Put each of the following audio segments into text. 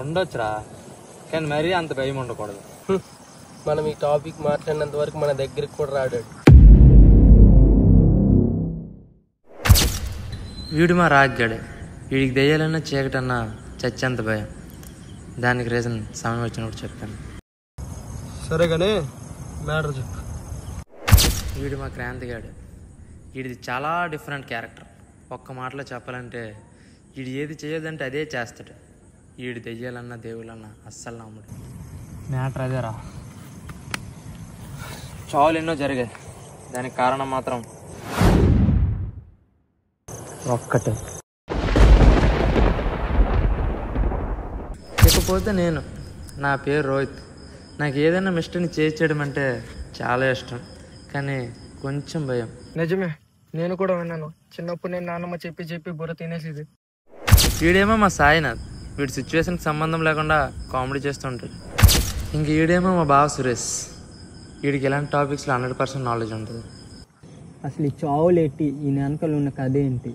ఉండొచ్చురా, కానీ మరీ అంత భయం ఉండకూడదు. మనం ఈ టాపిక్ మాట్లాడినంత వరకు మన దగ్గరికి కూడా రాడాడు. వీడు మా రాగ్గాడే. వీడికి దెయ్యాలన్నా చీకటన్నా చచ్చేంత భయం. దానికి రీజన్ సమయం వచ్చినప్పుడు చెప్తాను. సరే కానీ మ్యాటర్ చెప్పు. వీడు మా క్రాంతిగాడు. వీడిది చాలా డిఫరెంట్ క్యారెక్టర్. ఒక్క మాటలో చెప్పాలంటే వీడు ఏది చేయొద్దంటే అదే చేస్తాడు. వీడు దెయ్యాలన్నా దేవుళ్ళన్నా అస్సలు నమ్మడు. మ్యాటర్ అదేరా. చావులు ఎన్నో జరిగాయి, దానికి కారణం మాత్రం ఒక్కటే. ఇకపోతే నేను, నా పేరు రోహిత్. నాకు ఏదైనా మిస్టేక్ని చేయడం అంటే చాలా ఇష్టం, కానీ కొంచెం భయం. నిజమే, నేను కూడా విన్నాను. చిన్నప్పుడు నేను నాన్నమ్మ చెప్పి చెప్పి బుర్ర తినేసేది. వీడేమో మా సాయినాథ్. వీడి సిచ్యువేషన్కి సంబంధం లేకుండా కామెడీ చేస్తూ ఉంటాడు. ఇంక వీడేమో మా బావ సురేష్. వీడికి ఇలాంటి టాపిక్స్లో 100% నాలెడ్జ్ ఉంటుంది. అసలు ఈ చావులేంటి, ఈ వెనకలు ఉన్న కథ ఏంటి?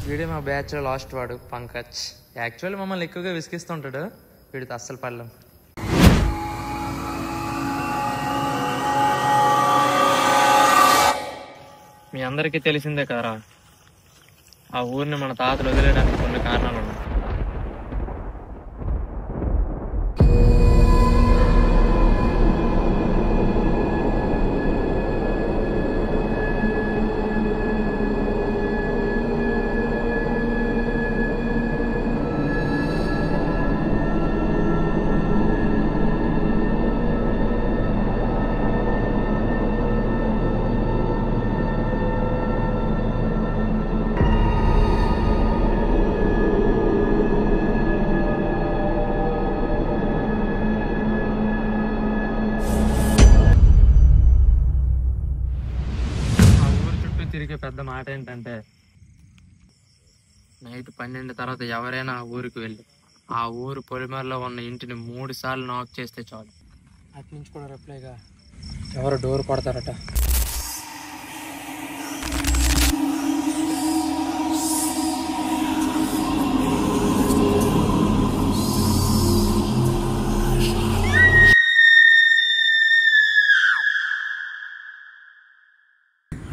వీడే మా బ్యాచ్లో లాస్ట్ వాడు పంకజ్. యాక్చువల్లీ మమ్మల్ని ఎక్కువగా విసిగిస్తుంటాడు. వీడితో అస్సలు పడలేం. మీ అందరికీ తెలిసిందే కదరా, ఆ ఊరిని మన తాతలు వదిలేయడానికి కొన్ని కారణాలు ఉన్నాయి. తిరిగే పెద్ద మాట ఏంటంటే, నైట్ 12 తర్వాత ఎవరైనా ఆ ఊరికి వెళ్ళి ఆ ఊరు పొలిమేరలో ఉన్న ఇంటిని 3 సార్లు నాక్ చేస్తే చాలు. అటు నుంచి కూడా రిప్లైగా ఎవరు డోర్ కొడతారట.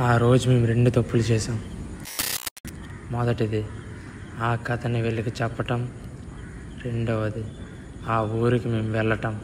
ఆ రోజు మేము 2 తప్పులు చేసాం. మొదటిది ఆ కథని వెళ్ళకి చెప్పటం, రెండవది ఆ ఊరికి మేము వెళ్ళటం.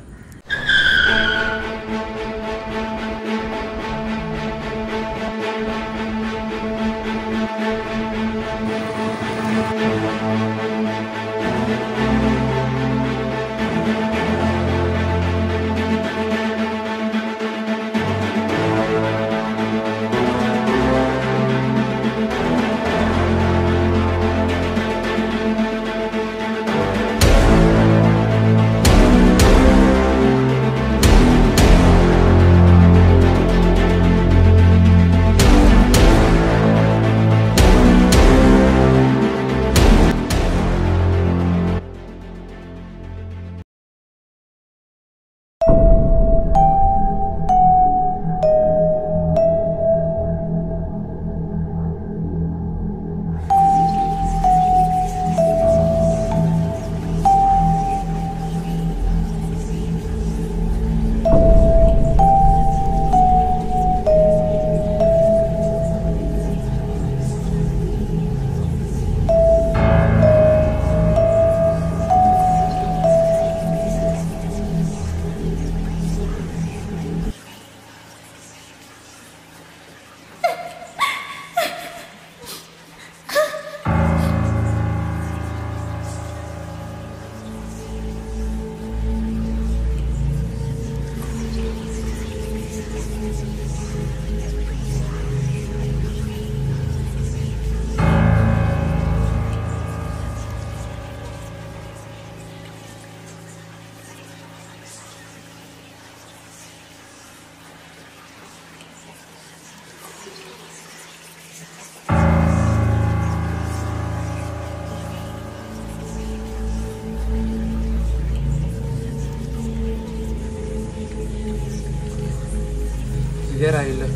ఇదేరా ఇల్లు.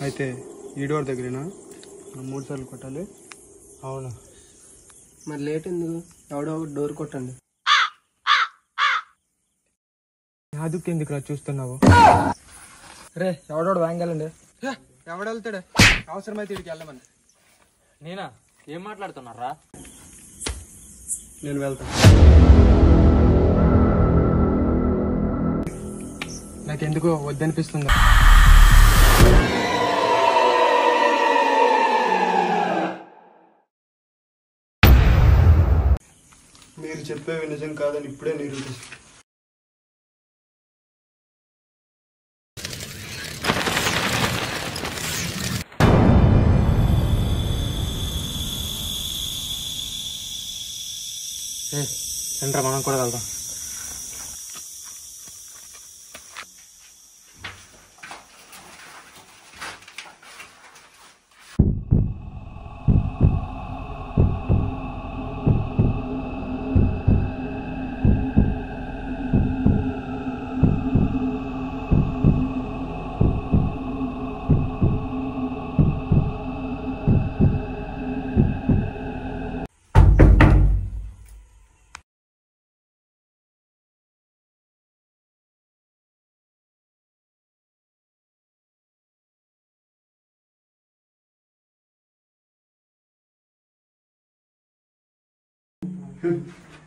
అయితే ఈ డోర్ దగ్గరేనా? 3 సార్లు కొట్టాలి. అవును. మరి లేట్ ఎందుకు? ఎవడో ఒకటి డోర్ కొట్టండి. నాదుకు ఎందుకు రా చూస్తున్నావు? రే ఎవడోడు వాంగలండి. ఎవడు వెళ్తాడే? అవసరమైతే ఇడికి వెళ్ళమని. నేనా? ఏం మాట్లాడుతున్నారా? నేను వెళ్తాను. నాకెందుకో వద్దనిపిస్తుందా? మీరు చెప్పేవి నిజం కాదని ఇప్పుడే నిరూపిస్తాను. రండ్రా, మనం కూడా వెళ్దాం.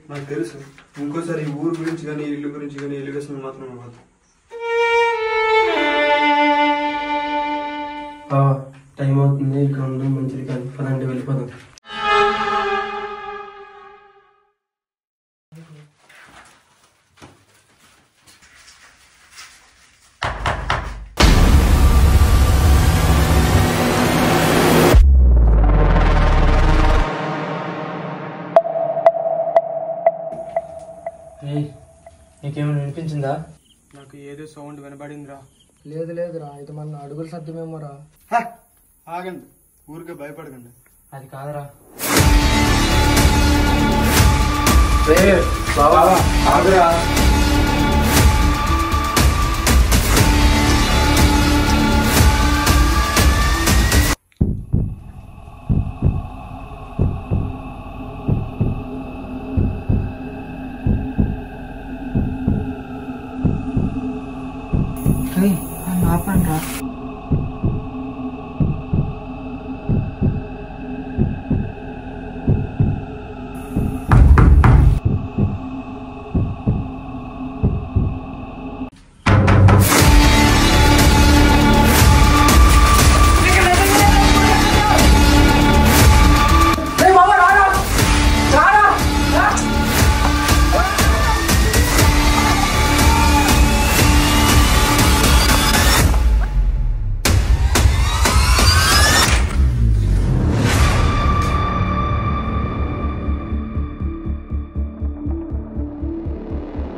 నాకు తెలుసు, ఇంకోసారి ఈ ఊరు గురించి కానీ ఇల్లు గురించి కానీ ఎలిగేషన్ మాత్రం అవ్వదు. టైం అవుతుంది, ఇక్కడ ఉండడం మంచిది కాదు. పదండి వెళ్ళిపోదాం. నీకేమైనా వినిపించిందా? నాకు ఏదో సౌండ్ వినబడిందిరా. లేదు లేదురా, ఇది మన అడుగుల శబ్దమేమోరా. ఆగండి, ఊరికే భయపడకండి. అది కాదురా. ఆగురా. ఆపండి రా.